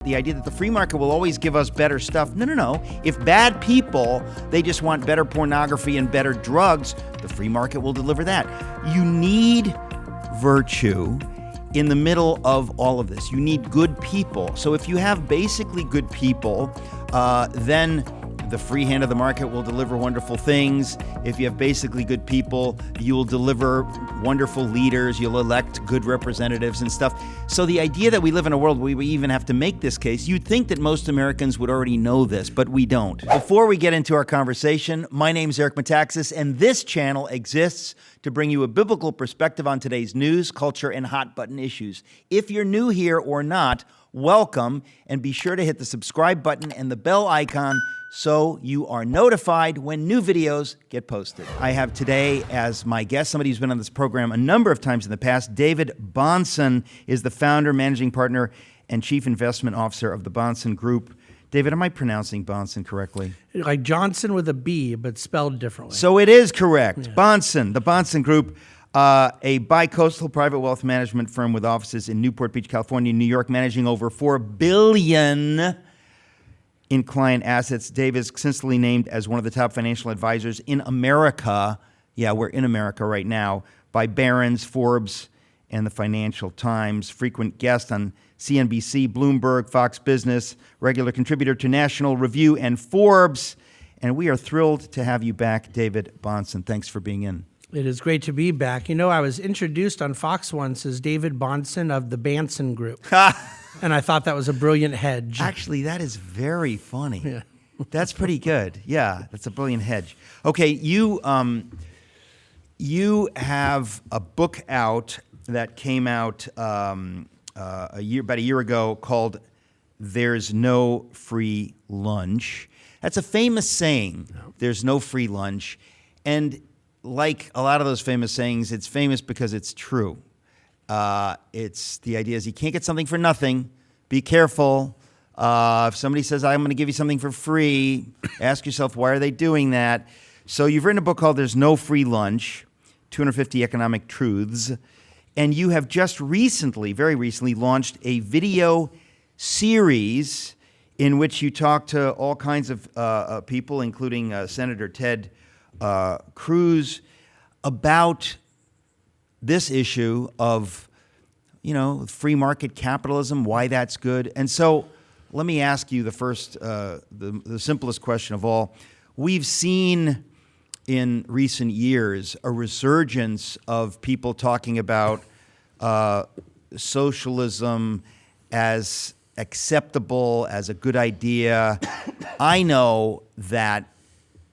The idea that the free market will always give us better stuff. No. If bad people, they just want better pornography and better drugs, the free market will deliver that. You need virtue in the middle of all of this. You need good people. So if you have basically good people, then the free hand of the market will deliver wonderful things. If you have basically good people, you will deliver wonderful leaders. You'll elect good representatives and stuff. So the idea that we live in a world where we even have to make this case, you'd think that most Americans would already know this, but we don't. Before we get into our conversation, my name is Eric Metaxas, and this channel exists to bring you a biblical perspective on today's news, culture, and hot-button issues. If you're new here or not, welcome, and be sure to hit the subscribe button and the bell icon so you are notified when new videos get posted. I have today as my guest somebody who's been on this program a number of times in the past. David Bahnsen is the founder, managing partner, and chief investment officer of the Bahnsen Group. David, am I pronouncing Bahnsen correctly? Like Johnson with a B, but spelled differently. So it is correct. Yeah. Bahnsen, the Bahnsen Group, a bi-coastal private wealth management firm with offices in Newport Beach, California, New York, managing over $4 billion in client assets. Dave is consistently named as one of the top financial advisors in America. Yeah, we're in America right now, by Barron's, Forbes, and the Financial Times. Frequent guest on CNBC, Bloomberg, Fox Business, regular contributor to National Review and Forbes. And we are thrilled to have you back, David Bahnsen. Thanks for being in. It is great to be back. You know, I was introduced on Fox once as David Bronson of the Bahnsen Group. And I thought that was a brilliant hedge. Actually, that is very funny. Yeah. That's pretty good. Yeah, that's a brilliant hedge. Okay, you have a book out that came out about a year ago called "There's No Free Lunch." That's a famous saying. No. There's no free lunch, and like a lot of those famous sayings, it's famous because it's true. It's the idea is you can't get something for nothing. Be careful. If somebody says, I'm going to give you something for free, ask yourself, why are they doing that? So you've written a book called There's No Free Lunch, 250 Economic Truths. And you have just recently, very recently, launched a video series in which you talk to all kinds of people, including Senator Ted Cruz, about this issue of, free market capitalism, why that's good. And so let me ask you the first, the simplest question of all. We've seen in recent years a resurgence of people talking about socialism as acceptable, as a good idea. I know that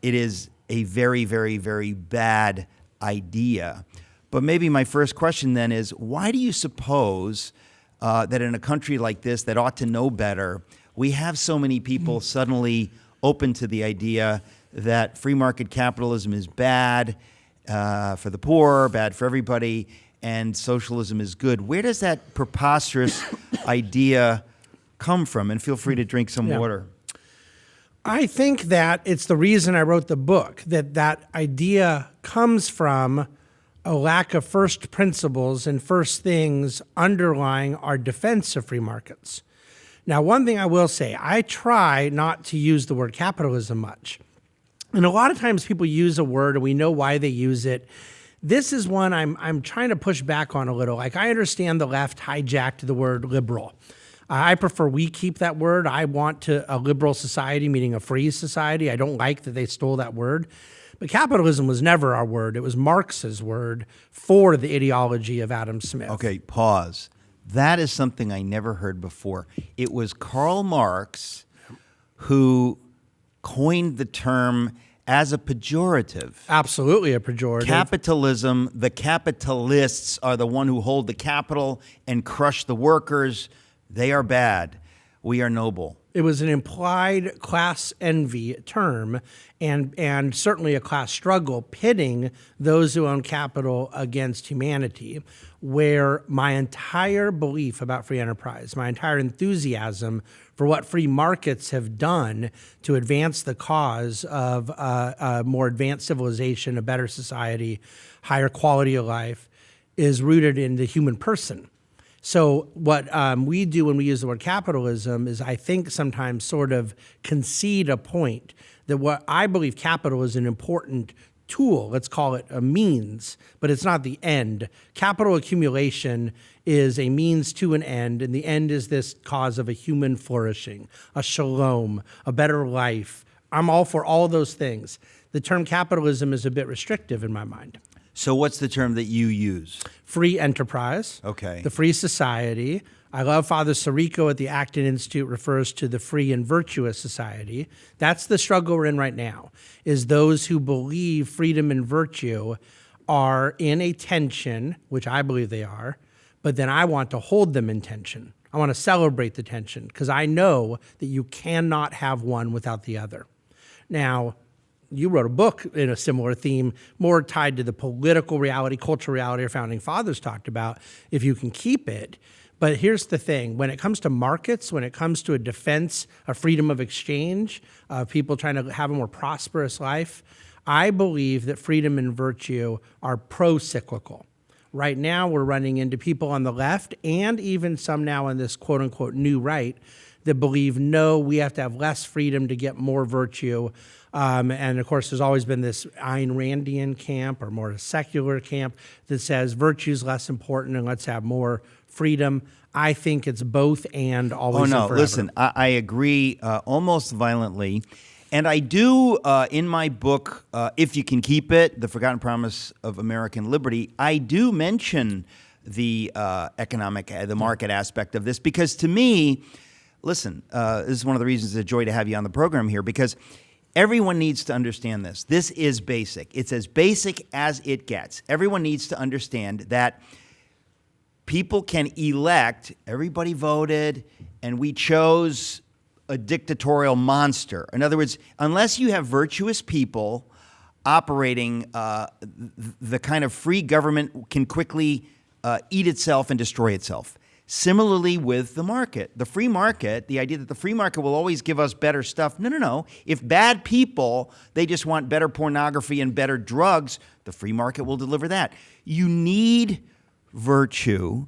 it is a very, very, very bad idea. But maybe my first question then is, why do you suppose that in a country like this that ought to know better, we have so many people suddenly open to the idea that free market capitalism is bad for the poor, bad for everybody, and socialism is good? Where does that preposterous idea come from? And feel free to drink some water. I think that it's the reason I wrote the book, that idea comes from a lack of first principles and first things underlying our defense of free markets. Now, one thing I will say, I try not to use the word capitalism much. And a lot of times people use a word and we know why they use it. This is one I'm trying to push back on a little. Like, I understand the left hijacked the word liberal. I prefer we keep that word. I want a liberal society, meaning a free society. I don't like that they stole that word. But capitalism was never our word. It was Marx's word for the ideology of Adam Smith. Okay, pause. That is something I never heard before. It was Karl Marx who coined the term as a pejorative. Absolutely a pejorative. Capitalism, the capitalists are the one who hold the capital and crush the workers. They are bad. We are noble. It was an implied class envy term and certainly a class struggle pitting those who own capital against humanity, where my entire belief about free enterprise, my entire enthusiasm for what free markets have done to advance the cause of a more advanced civilization, a better society, higher quality of life, is rooted in the human person. So what we do when we use the word capitalism is, I think, sometimes sort of concede a point that what I believe capital is an important tool, let's call it a means, but it's not the end. Capital accumulation is a means to an end, and the end is this cause of a human flourishing, a shalom, a better life. I'm all for all those things. The term capitalism is a bit restrictive in my mind. So what's the term that you use? Free enterprise. Okay. The free society. I love Father Sirico at the Acton Institute refers to the free and virtuous society. That's the struggle we're in right now, is those who believe freedom and virtue are in a tension, which I believe they are, but then I want to hold them in tension. I want to celebrate the tension because I know that you cannot have one without the other. Now, you wrote a book in a similar theme, more tied to the political reality, cultural reality our founding fathers talked about, if you can keep it. But here's the thing, when it comes to markets, when it comes to a defense, a freedom of exchange, people trying to have a more prosperous life, I believe that freedom and virtue are pro-cyclical. Right now, we're running into people on the left and even some now on this quote unquote new right that believe, no, we have to have less freedom to get more virtue. And of course, there's always been this Ayn Randian camp or more a secular camp that says virtue is less important and let's have more freedom. I think it's both and always and forever. Listen, I agree almost violently. And I do, in my book, If You Can Keep It, The Forgotten Promise of American Liberty, I do mention the the market aspect of this because to me, listen, this is one of the reasons it's a joy to have you on the program here because everyone needs to understand this. This is basic. It's as basic as it gets. Everyone needs to understand that people can elect, everybody voted, and we chose a dictatorial monster. In other words, unless you have virtuous people operating, the kind of free government can quickly eat itself and destroy itself. Similarly with the market. The free market, the idea that the free market will always give us better stuff. No. If bad people, they just want better pornography and better drugs, the free market will deliver that. You need virtue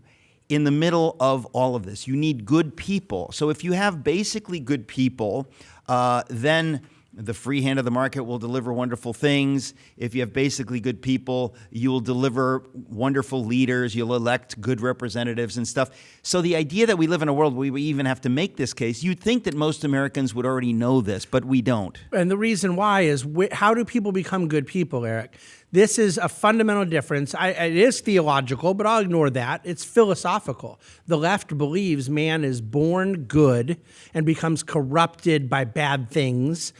in the middle of all of this. You need good people. So if you have basically good people, then the free hand of the market will deliver wonderful things. If you have basically good people, you will deliver wonderful leaders. You'll elect good representatives and stuff. So the idea that we live in a world where we even have to make this case, you'd think that most Americans would already know this, but we don't. And the reason why is, how do people become good people, Eric? This is a fundamental difference. It is theological, but I'll ignore that. It's philosophical. The left believes man is born good and becomes corrupted by bad things.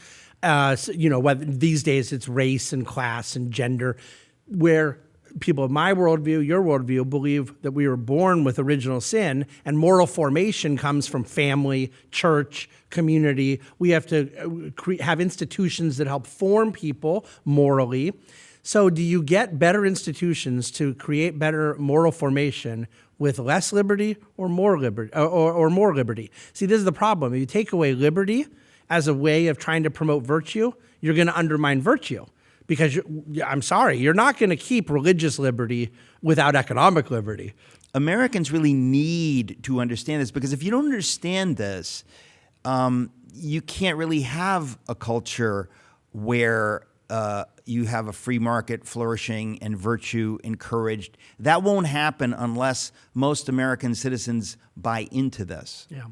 Whether these days it's race and class and gender, where people of my worldview, your worldview, believe that we were born with original sin and moral formation comes from family, church, community. We have to have institutions that help form people morally. So do you get better institutions to create better moral formation with less liberty or more liberty? Or more liberty? See, this is the problem. If you take away liberty as a way of trying to promote virtue, you're going to undermine virtue. Because, I'm sorry, you're not going to keep religious liberty without economic liberty. Americans really need to understand this because if you don't understand this, you can't really have a culture where you have a free market flourishing and virtue encouraged. That won't happen unless most American citizens buy into this. Yeah.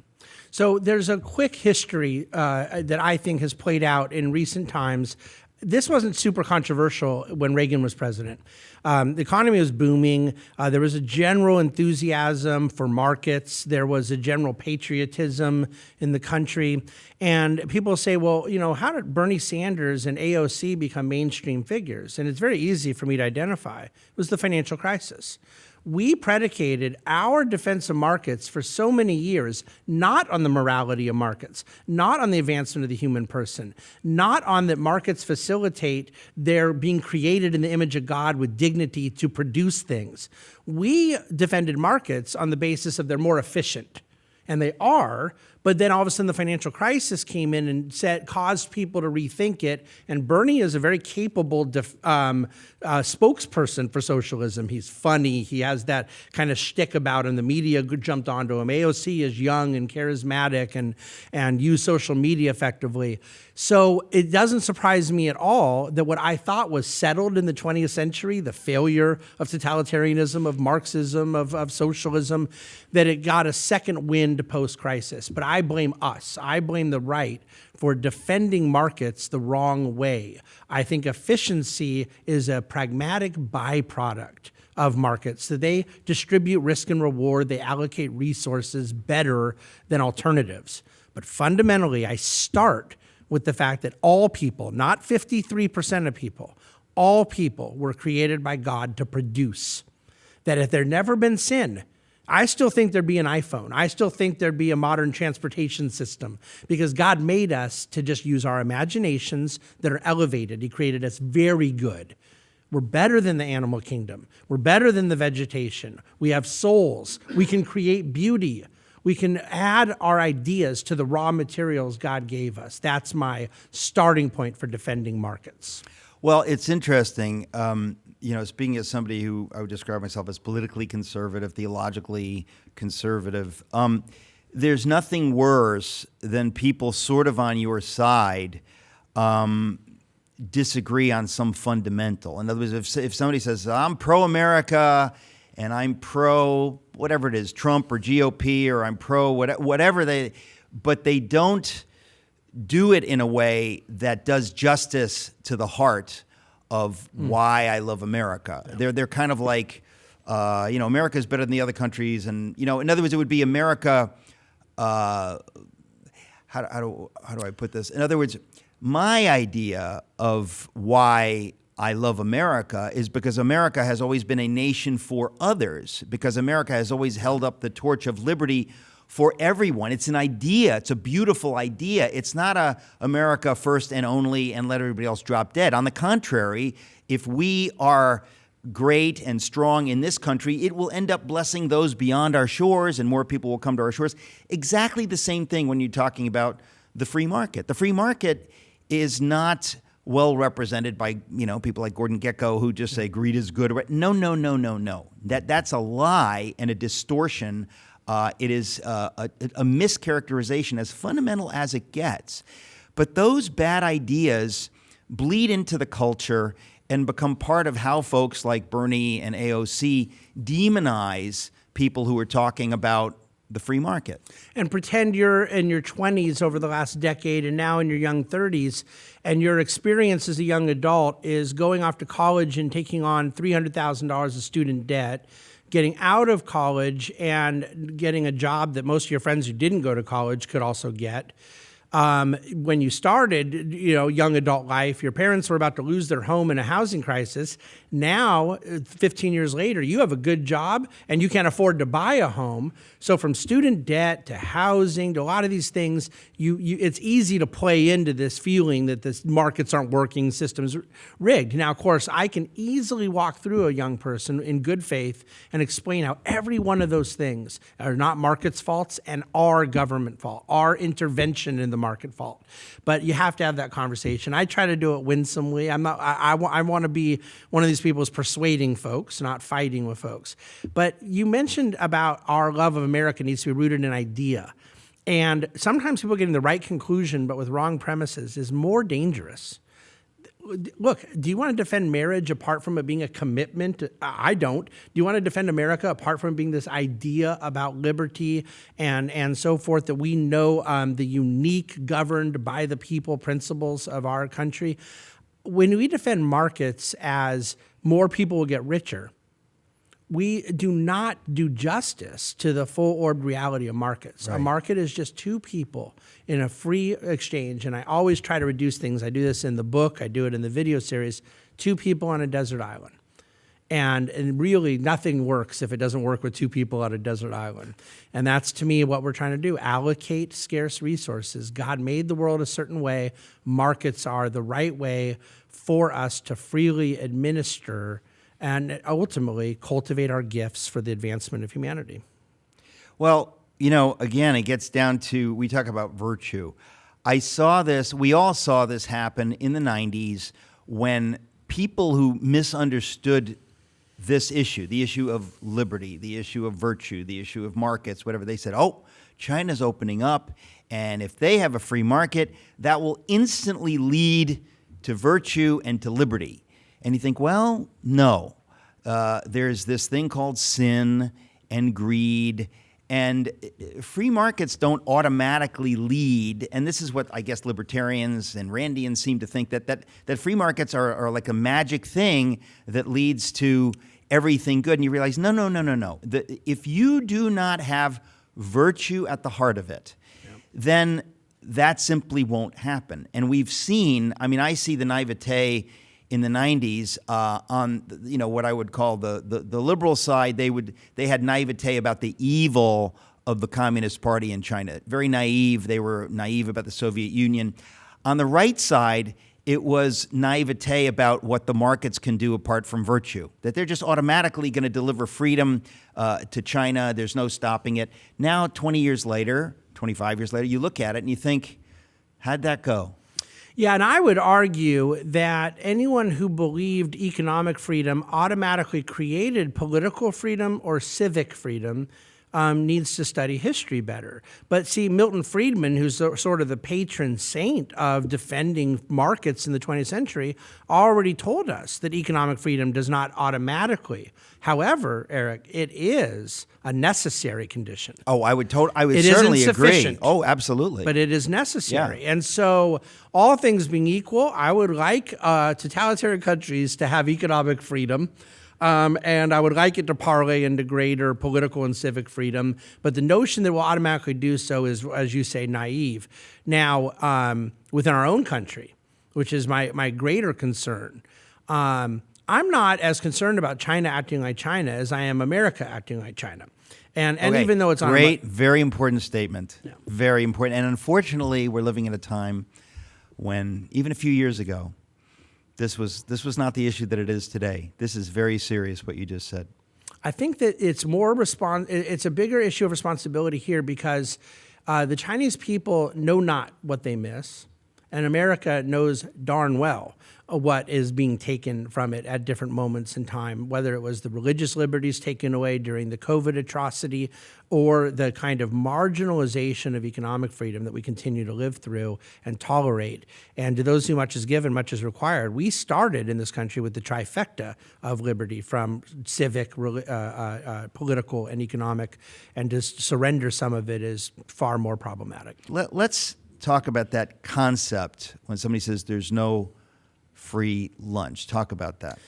So there's a quick history that I think has played out in recent times. This wasn't super controversial when Reagan was president. The economy was booming. There was a general enthusiasm for markets. There was a general patriotism in the country. And people say, well, how did Bernie Sanders and AOC become mainstream figures? And it's very easy for me to identify. It was the financial crisis. We predicated our defense of markets for so many years, not on the morality of markets, not on the advancement of the human person, not on that markets facilitate their being created in the image of God with dignity to produce things. We defended markets on the basis of they're more efficient. And they are, But then all of a sudden the financial crisis came in and caused people to rethink it. And Bernie is a very capable spokesperson for socialism. He's funny. He has that kind of shtick about him. The media jumped onto him. AOC is young and charismatic and use social media effectively. So it doesn't surprise me at all that what I thought was settled in the 20th century, the failure of totalitarianism, of Marxism, of socialism, that it got a second wind post-crisis. But I blame us. I blame the right for defending markets the wrong way. I think efficiency is a pragmatic byproduct of markets. So they distribute risk and reward. They allocate resources better than alternatives. But fundamentally, I start with the fact that all people, not 53% of people, all people were created by God to produce. That if there'd never been sin, I still think there'd be an iPhone. I still think there'd be a modern transportation system because God made us to just use our imaginations that are elevated. He created us very good. We're better than the animal kingdom. We're better than the vegetation. We have souls. We can create beauty. We can add our ideas to the raw materials God gave us. That's my starting point for defending markets. Well, it's interesting. Speaking as somebody who I would describe myself as politically conservative, theologically conservative, there's nothing worse than people sort of on your side disagree on some fundamental. In other words, if somebody says, I'm pro-America and I'm pro whatever it is, Trump or GOP, or I'm pro whatever but they don't do it in a way that does justice to the heart of why I love America. Yeah. They're kind of like, America is better than the other countries, and in other words, it would be America. How do I put this? In other words, my idea of why I love America is because America has always been a nation for others, because America has always held up the torch of liberty for everyone. It's an idea. It's a beautiful idea. It's not a America first and only and let everybody else drop dead. On the contrary, if we are great and strong in this country, it will end up blessing those beyond our shores and more people will come to our shores. Exactly the same thing when you're talking about the free market. The free market is not well represented by people like Gordon Gekko who just say greed is good. No. That's a lie and a distortion. It is a mischaracterization as fundamental as it gets. But those bad ideas bleed into the culture and become part of how folks like Bernie and AOC demonize people who are talking about the free market. And pretend you're in your 20s over the last decade and now in your young 30s, and your experience as a young adult is going off to college and taking on $300,000 of student debt, getting out of college and getting a job that most of your friends who didn't go to college could also get. When you started, young adult life, your parents were about to lose their home in a housing crisis. Now, 15 years later, you have a good job and you can't afford to buy a home. So from student debt to housing to a lot of these things, it's easy to play into this feeling that the markets aren't working, systems rigged. Now, of course, I can easily walk through a young person in good faith and explain how every one of those things are not market's faults and are government fault, are intervention in the market fault. But you have to have that conversation. I try to do it winsomely. I want to be one of these people who's persuading folks, not fighting with folks. But you mentioned about our love of America needs to be rooted in idea. And sometimes people getting the right conclusion but with wrong premises is more dangerous. Look, do you want to defend marriage apart from it being a commitment? I don't. Do you want to defend America apart from being this idea about liberty and so forth that we know the unique governed by the people principles of our country? When we defend markets as more people will get richer, we do not do justice to the full-orbed reality of markets. Right. A market is just two people in a free exchange, and I always try to reduce things. I do this in the book. I do it in the video series. Two people on a desert island. And really, nothing works if it doesn't work with two people on a desert island. And that's, to me, what we're trying to do. Allocate scarce resources. God made the world a certain way. Markets are the right way for us to freely administer and ultimately cultivate our gifts for the advancement of humanity. Well, again, it gets down to, we talk about virtue. We all saw this happen in the 90s when people who misunderstood this issue, the issue of liberty, the issue of virtue, the issue of markets, whatever, they said, oh, China's opening up, and if they have a free market, that will instantly lead to virtue and to liberty. And you think, well, no. There's this thing called sin and greed, and free markets don't automatically lead, and this is what I guess libertarians and Randians seem to think, that free markets are like a magic thing that leads to everything good. And you realize, no. If you do not have virtue at the heart of it, then that simply won't happen. And we've seen, I see the naivete in the 90s on what I would call the liberal side. They had naivete about the evil of the Communist Party in China. Very naive. They were naive about the Soviet Union. On the right side, it was naivete about what the markets can do apart from virtue, that they're just automatically going to deliver freedom to China. There's no stopping it. Now, 20 years later, 25 years later, you look at it and you think, how'd that go? Yeah, and I would argue that anyone who believed economic freedom automatically created political freedom or civic freedom needs to study history better. But see, Milton Friedman, who's sort of the patron saint of defending markets in the 20th century, already told us that economic freedom does not automatically. However, Eric, it is a necessary condition. Oh, I would certainly agree. Oh, absolutely. But it is necessary. Yeah. And so all things being equal, I would like totalitarian countries to have economic freedom. And I would like it to parlay into greater political and civic freedom. But the notion that we'll automatically do so is, as you say, naive. Now, within our own country, which is my greater concern, I'm not as concerned about China acting like China as I am America acting like China. And okay. Even though it's on great, very important statement. Yeah. Very important. And unfortunately, we're living in a time when, even a few years ago, this was not the issue that it is today. This is very serious, what you just said. I think that it's it's a bigger issue of responsibility here because the Chinese people know not what they miss, and America knows darn well what is being taken from it at different moments in time, whether it was the religious liberties taken away during the COVID atrocity or the kind of marginalization of economic freedom that we continue to live through and tolerate. And to those who much is given, much is required. We started in this country with the trifecta of liberty from civic, political, and economic, and to surrender some of it is far more problematic. Let's talk about that concept when somebody says there's no free lunch. Talk about that.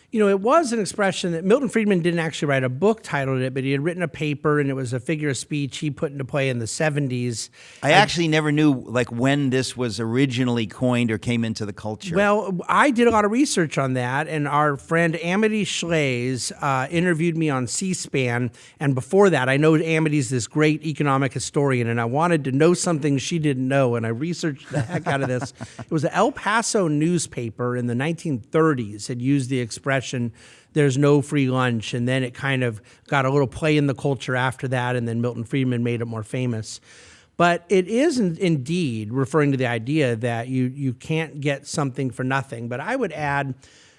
It was an expression that Milton Friedman didn't actually write a book titled it, but he had written a paper, and it was a figure of speech he put into play in the 70s. I actually never knew when this was originally coined or came into the culture. Well, I did a lot of research on that, and our friend Amity Schlaze interviewed me on C-SPAN, and before that, I know Amity's this great economic historian, and I wanted to know something she didn't know, and I researched the heck out of this. It was an El Paso newspaper in the 1930s had used the expression, there's no free lunch, and then it kind of got a little play in the culture after that, and then Milton Friedman made it more famous. But it is indeed referring to the idea that you can't get something for nothing. But I would add,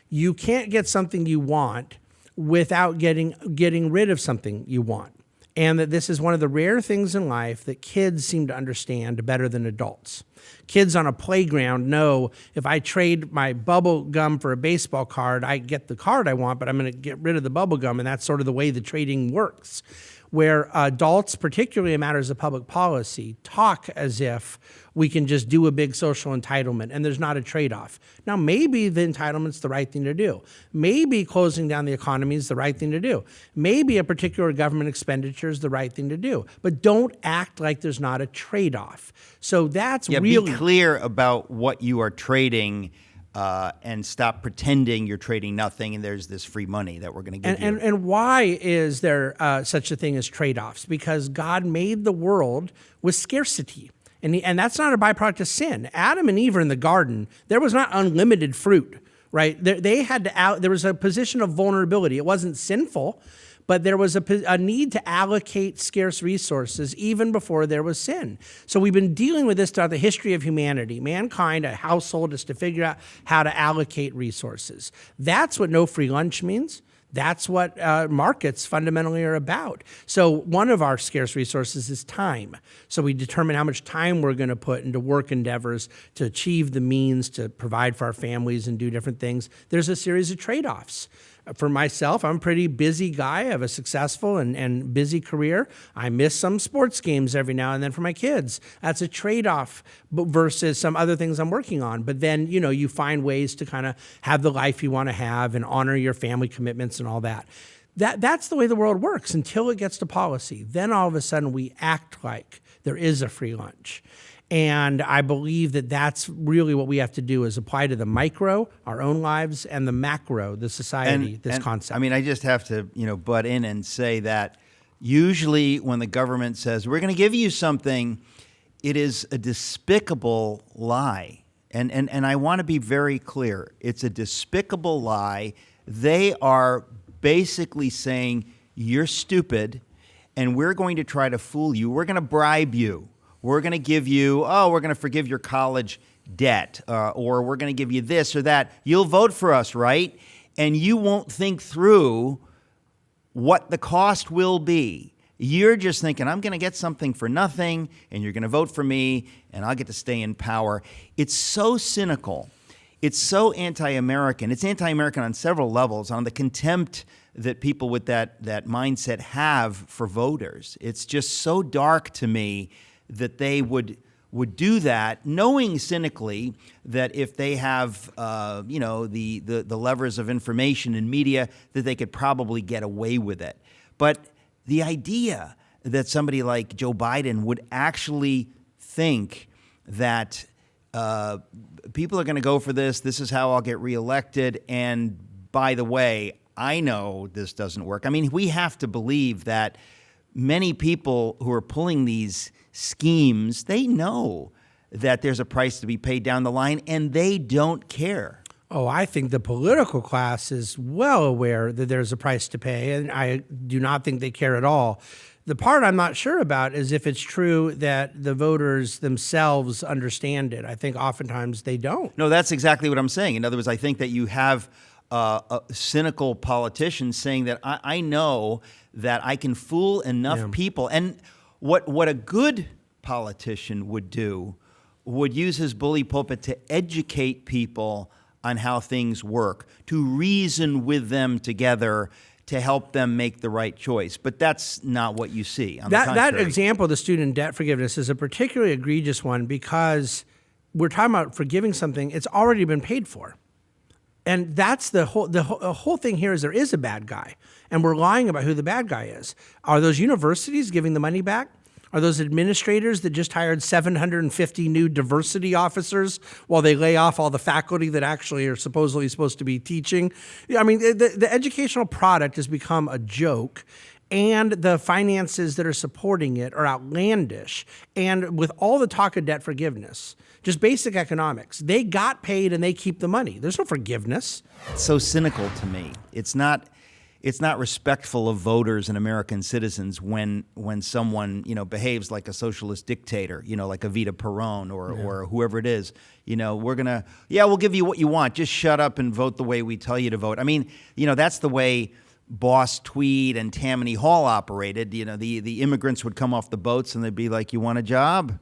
you can't get something you want without getting rid of something you want. And that this is one of the rare things in life that kids seem to understand better than adults. Kids on a playground know if I trade my bubble gum for a baseball card, I get the card I want, but I'm going to get rid of the bubble gum, and that's sort of the way the trading works. Where adults, particularly in matters of public policy, talk as if we can just do a big social entitlement and there's not a trade-off. Now, maybe the entitlement's the right thing to do. Maybe closing down the economy is the right thing to do. Maybe a particular government expenditure is the right thing to do. But don't act like there's not a trade-off. So that's really... Be clear about what you are trading and stop pretending you're trading nothing and there's this free money that we're going to give you. And why is there such a thing as trade-offs? Because God made the world with scarcity. And that's not a byproduct of sin. Adam and Eve are in the garden. There was not unlimited fruit, right? There was a position of vulnerability. It wasn't sinful, but there was a need to allocate scarce resources even before there was sin. So we've been dealing with this throughout the history of humanity. Mankind, a household, is to figure out how to allocate resources. That's what no free lunch means. That's what markets fundamentally are about. So one of our scarce resources is time. So we determine how much time we're going to put into work endeavors to achieve the means to provide for our families and do different things. There's a series of trade-offs. For myself, I'm a pretty busy guy. I have a successful and busy career. I miss some sports games every now and then for my kids. That's a trade-off versus some other things I'm working on. But then, you find ways to kind of have the life you want to have and honor your family commitments and all that. That's the way the world works until it gets to policy. Then all of a sudden we act like there is a free lunch. And I believe that that's really what we have to do is apply to the micro, our own lives, and the macro, the society, this concept. I mean, I just have to, butt in and say that usually when the government says, we're going to give you something, it is a despicable lie. And I want to be very clear. It's a despicable lie. They are basically saying, you're stupid, and we're going to try to fool you. We're going to bribe you. We're going to give you, we're going to forgive your college debt, or we're going to give you this or that. You'll vote for us, right? And you won't think through what the cost will be. You're just thinking, I'm going to get something for nothing, and you're going to vote for me, and I'll get to stay in power. It's so cynical. It's so anti-American. It's anti-American on several levels, on the contempt that people with that mindset have for voters. It's just so dark to me that they would do that, knowing cynically that if they have, the levers of information and media, that they could probably get away with it. But the idea that somebody like Joe Biden would actually think that people are going to go for this is how I'll get reelected, and by the way, I know this doesn't work. I mean, we have to believe that many people who are pulling these schemes, they know that there's a price to be paid down the line, and they don't care. Oh, I think the political class is well aware that there's a price to pay, and I do not think they care at all. The part I'm not sure about is if it's true that the voters themselves understand it. I think oftentimes they don't. No, that's exactly what I'm saying. In other words, I think that you have cynical politicians saying that I know that I can fool enough people. And what a good politician would do would use his bully pulpit to educate people on how things work, to reason with them together, to help them make the right choice. But that's not what you see. On that example of the student debt forgiveness is a particularly egregious one because we're talking about forgiving something, it's already been paid for. And that's the whole thing here is there is a bad guy, and we're lying about who the bad guy is. Are those universities giving the money back? Are those administrators that just hired 750 new diversity officers while they lay off all the faculty that actually are supposedly supposed to be teaching? I mean, the educational product has become a joke, and the finances that are supporting it are outlandish. And with all the talk of debt forgiveness, just basic economics, they got paid and they keep the money. There's no forgiveness. It's so cynical to me. It's not respectful of voters and American citizens when someone, behaves like a socialist dictator, like Evita Peron or whoever it is. We'll give you what you want. Just shut up and vote the way we tell you to vote. I mean, that's the way Boss Tweed and Tammany Hall operated. The immigrants would come off the boats and they'd be like, you want a job?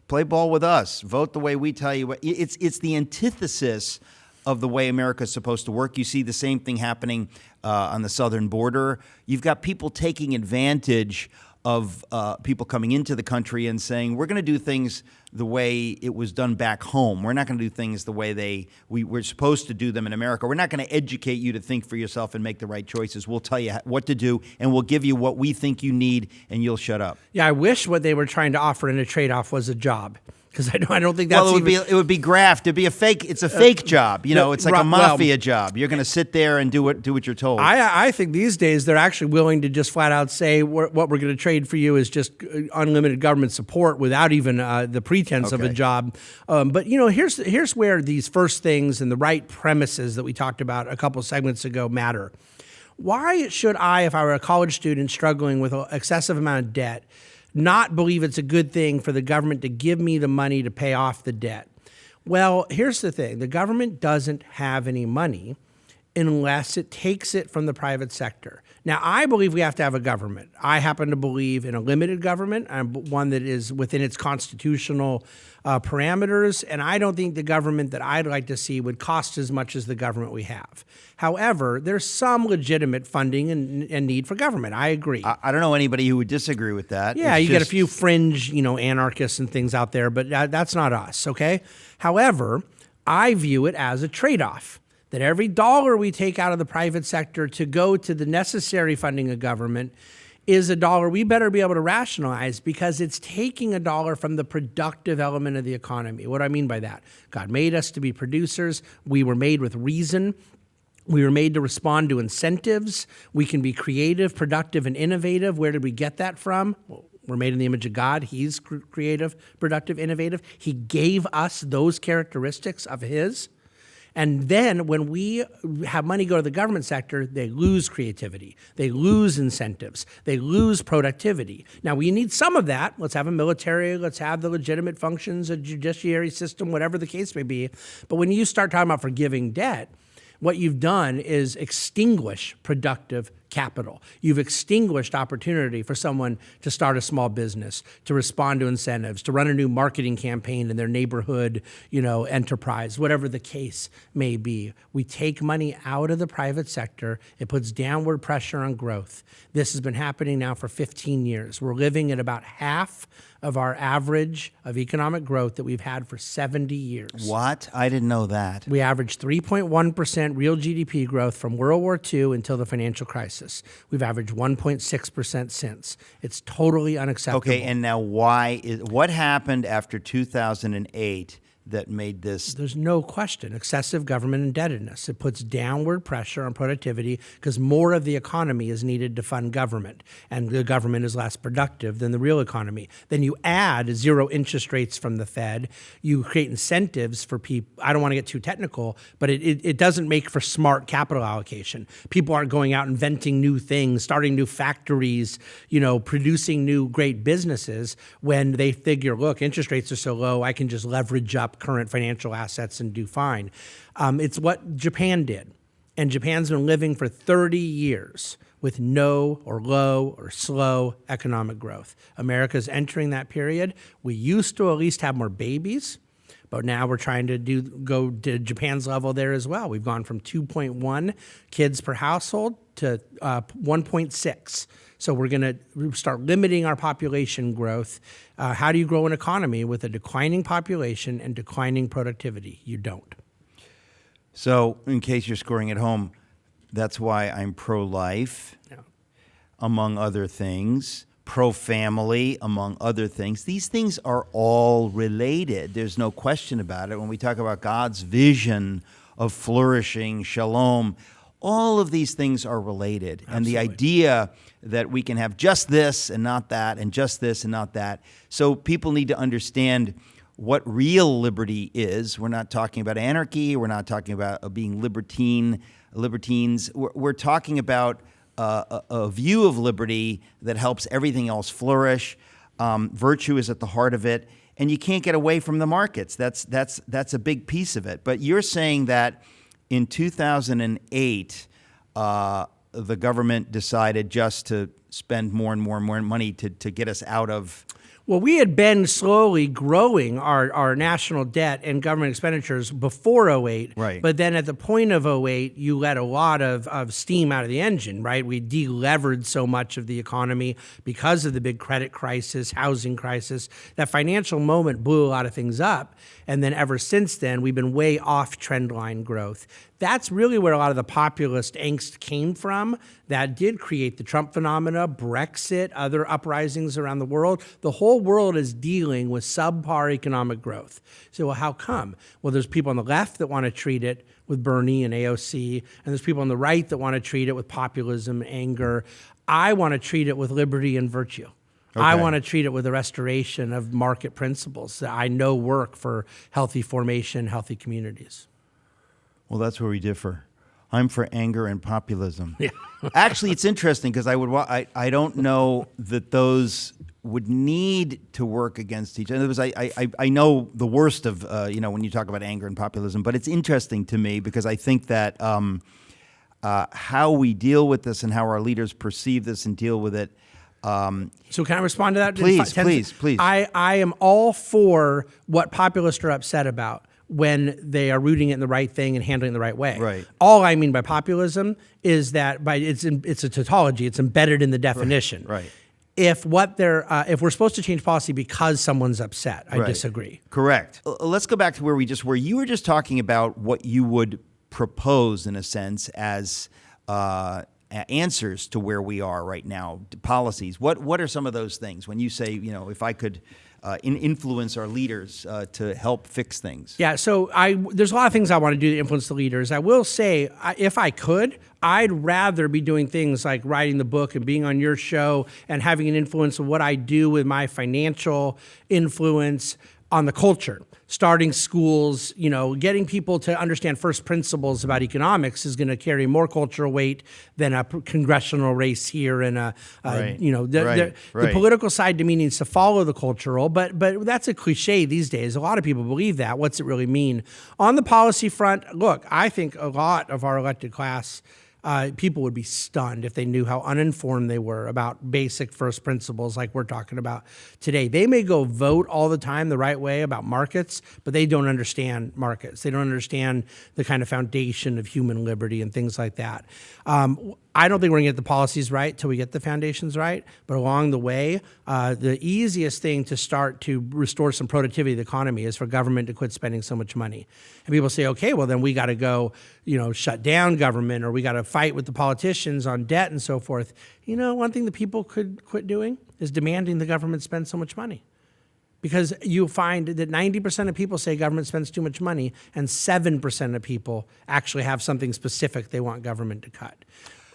Play ball with us. Vote the way we tell you. It's the antithesis of the way America's supposed to work. You see the same thing happening on the southern border. You've got people taking advantage of people coming into the country and saying, we're going to do things the way it was done back home. We're not going to do things the way we're supposed to do them in America. We're not going to educate you to think for yourself and make the right choices. We'll tell you what to do, and we'll give you what we think you need, and you'll shut up. Yeah, I wish what they were trying to offer in a trade-off was a job. Because I don't think that's it would be graft. It'd be a fake. It's a fake job. It's like a mafia job. You're going to sit there and do what you're told. I think these days they're actually willing to just flat out say what we're going to trade for you is just unlimited government support without even the pretense of a job. But here's where these first things and the right premises that we talked about a couple segments ago matter. Why should I, if I were a college student struggling with an excessive amount of debt, not believe it's a good thing for the government to give me the money to pay off the debt? Well, here's the thing. The government doesn't have any money unless it takes it from the private sector. Now, I believe we have to have a government. I happen to believe in a limited government, one that is within its constitutional parameters, and I don't think the government that I'd like to see would cost as much as the government we have. However, there's some legitimate funding and need for government. I agree. I don't know anybody who would disagree with that. Yeah, you get a few fringe, anarchists and things out there, but that's not us, okay? However, I view it as a trade-off. That every dollar we take out of the private sector to go to the necessary funding of government is a dollar we better be able to rationalize, because it's taking a dollar from the productive element of the economy. What do I mean by that? God made us to be producers. We were made with reason. We were made to respond to incentives. We can be creative, productive, and innovative. Where did we get that from? Well, we're made in the image of God. He's creative, productive, innovative. He gave us those characteristics of His. And then when we have money go to the government sector, they lose creativity, they lose incentives, they lose productivity. Now, we need some of that. Let's have a military, let's have the legitimate functions, a judiciary system, whatever the case may be. But when you start talking about forgiving debt, what you've done is extinguish productive capital. You've extinguished opportunity for someone to start a small business, to respond to incentives, to run a new marketing campaign in their neighborhood, enterprise, whatever the case may be. We take money out of the private sector. It puts downward pressure on growth. This has been happening now for 15 years. We're living at about half of our average of economic growth that we've had for 70 years. What? I didn't know that. We averaged 3.1% real GDP growth from World War II until the financial crisis. We've averaged 1.6% since. It's totally unacceptable. Okay, and now what happened after 2008 that made this? There's no question. Excessive government indebtedness. It puts downward pressure on productivity because more of the economy is needed to fund government, and the government is less productive than the real economy. Then you add zero interest rates from the Fed. You create incentives for people. I don't want to get too technical, but it doesn't make for smart capital allocation. People aren't going out inventing new things, starting new factories, producing new great businesses when they figure, look, interest rates are so low, I can just leverage up current financial assets and do fine. It's what Japan did. And Japan's been living for 30 years with no or low or slow economic growth. America's entering that period. We used to at least have more babies, but now we're trying to go to Japan's level there as well. We've gone from 2.1 kids per household to 1.6. So we're going to start limiting our population growth. How do you grow an economy with a declining population and declining productivity? You don't. So in case you're scoring at home, that's why I'm pro-life, among other things, pro-family, among other things. These things are all related. There's no question about it. When we talk about God's vision of flourishing, shalom, all of these things are related. Absolutely. And the idea that we can have just this and not that, and just this and not that. So people need to understand what real liberty is. We're not talking about anarchy. We're not talking about being libertines. We're talking about a view of liberty that helps everything else flourish. Virtue is at the heart of it. And you can't get away from the markets. That's a big piece of it. But you're saying that in 2008, the government decided just to spend more and more and more money to get us out of. Well, we had been slowly growing our national debt and government expenditures before 08. Right. But then at the point of 08, you let a lot of steam out of the engine, right? We delevered so much of the economy because of the big credit crisis, housing crisis. That financial moment blew a lot of things up. And then ever since then, we've been way off trend line growth. That's really where a lot of the populist angst came from. That did create the Trump phenomena, Brexit, other uprisings around the world. The whole world is dealing with subpar economic growth. So, well, how come? Well, there's people on the left that want to treat it with Bernie and AOC, and there's people on the right that want to treat it with populism, anger. I want to treat it with liberty and virtue. Okay. I want to treat it with a restoration of market principles that I know work for healthy formation, healthy communities. Well, that's where we differ. I'm for anger and populism. Yeah. Actually, it's interesting because I don't know that those would need to work against each other. I know the worst of when you talk about anger and populism, but it's interesting to me because I think that how we deal with this and how our leaders perceive this and deal with it. So can I respond to that? Please. I am all for what populists are upset about when they are rooting it in the right thing and handling it the right way. Right. All I mean by populism is that it's a tautology. It's embedded in the definition. Right. If if we're supposed to change policy because someone's upset, I disagree. Correct. Let's go back to where you were just talking about what you would propose in a sense as answers to where we are right now, policies. What are some of those things when you say, if I could influence our leaders to help fix things? Yeah, so there's a lot of things I want to do to influence the leaders. I will say, if I could, I'd rather be doing things like writing the book and being on your show and having an influence of what I do with my financial influence on the culture. Starting schools, getting people to understand first principles about economics is going to carry more cultural weight than a congressional race here. And the political side to me needs to follow the cultural, but that's a cliche these days. A lot of people believe that. What's it really mean? On the policy front, look, I think a lot of our elected class people would be stunned if they knew how uninformed they were about basic first principles like we're talking about today. They may go vote all the time the right way about markets, but they don't understand markets. They don't understand the kind of foundation of human liberty and things like that. I don't think we're going to get the policies right till we get the foundations right, but along the way, the easiest thing to start to restore some productivity of the economy is for government to quit spending so much money. And people say, okay, well then we got to go, shut down government, or we got to fight with the politicians on debt and so forth. One thing that people could quit doing is demanding the government spend so much money. Because you find that 90% of people say government spends too much money, and 7% of people actually have something specific they want government to cut.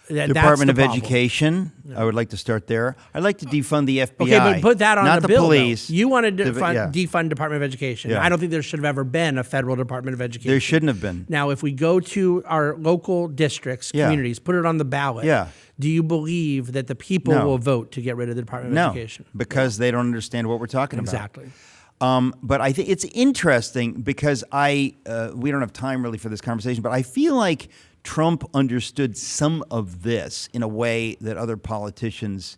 Department of Education. I would like to start there. I'd like to defund the FBI. Okay, but put that on not the bill. Police. Though. You wanted to defund Department of Education. Yeah. I don't think there should have ever been a federal Department of Education. There shouldn't have been. Now, if we go to our local districts, communities, put it on the ballot. Yeah. Do you believe that the people will vote to get rid of the Department of Education? Because they don't understand what we're talking about. Exactly. But I think it's interesting because we don't have time really for this conversation, but I feel like Trump understood some of this in a way that other politicians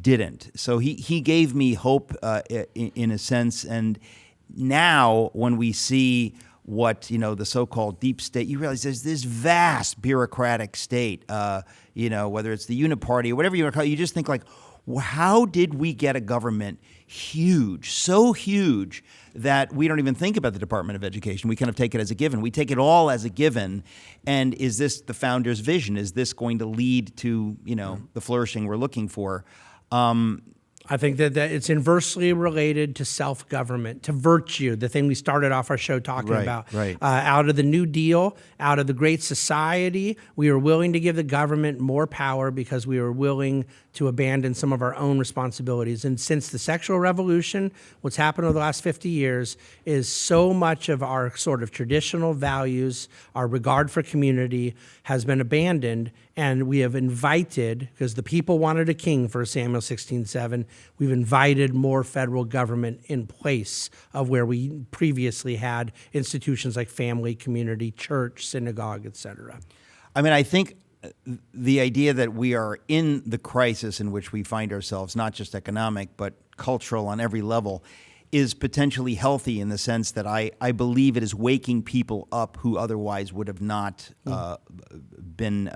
didn't. So he gave me hope in a sense. And now when we see what, the so-called deep state, you realize there's this vast bureaucratic state, whether it's the uniparty or whatever you want to call it, you just think like, how did we get a government huge, so huge that we don't even think about the Department of Education? We kind of take it as a given. We take it all as a given. And is this the founder's vision? Is this going to lead to, the flourishing we're looking for? I think that it's inversely related to self-government, to virtue, the thing we started off our show talking about. Right. Out of the New Deal, out of the Great Society, we were willing to give the government more power because we were willing to abandon some of our own responsibilities. And since the sexual revolution, what's happened over the last 50 years is so much of our sort of traditional values, our regard for community has been abandoned, and we have invited, because the people wanted a king, 1 Samuel 16:7, we've invited more federal government in place of where we previously had institutions like family, community, church, synagogue, etc. I mean, I think the idea that we are in the crisis in which we find ourselves, not just economic, but cultural on every level, is potentially healthy in the sense that I believe it is waking people up who otherwise would have not been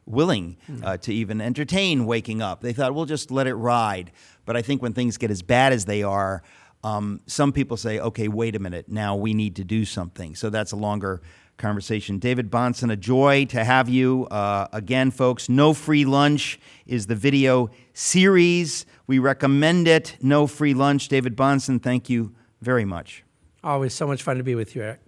willing to even entertain waking up. They thought, we'll just let it ride. But I think when things get as bad as they are, some people say, okay, wait a minute, now we need to do something. So that's a longer conversation. David Bahnsen, a joy to have you. Again, folks, No Free Lunch is the video series. We recommend it. No Free Lunch. David Bahnsen, thank you very much. Always so much fun to be with you, Eric.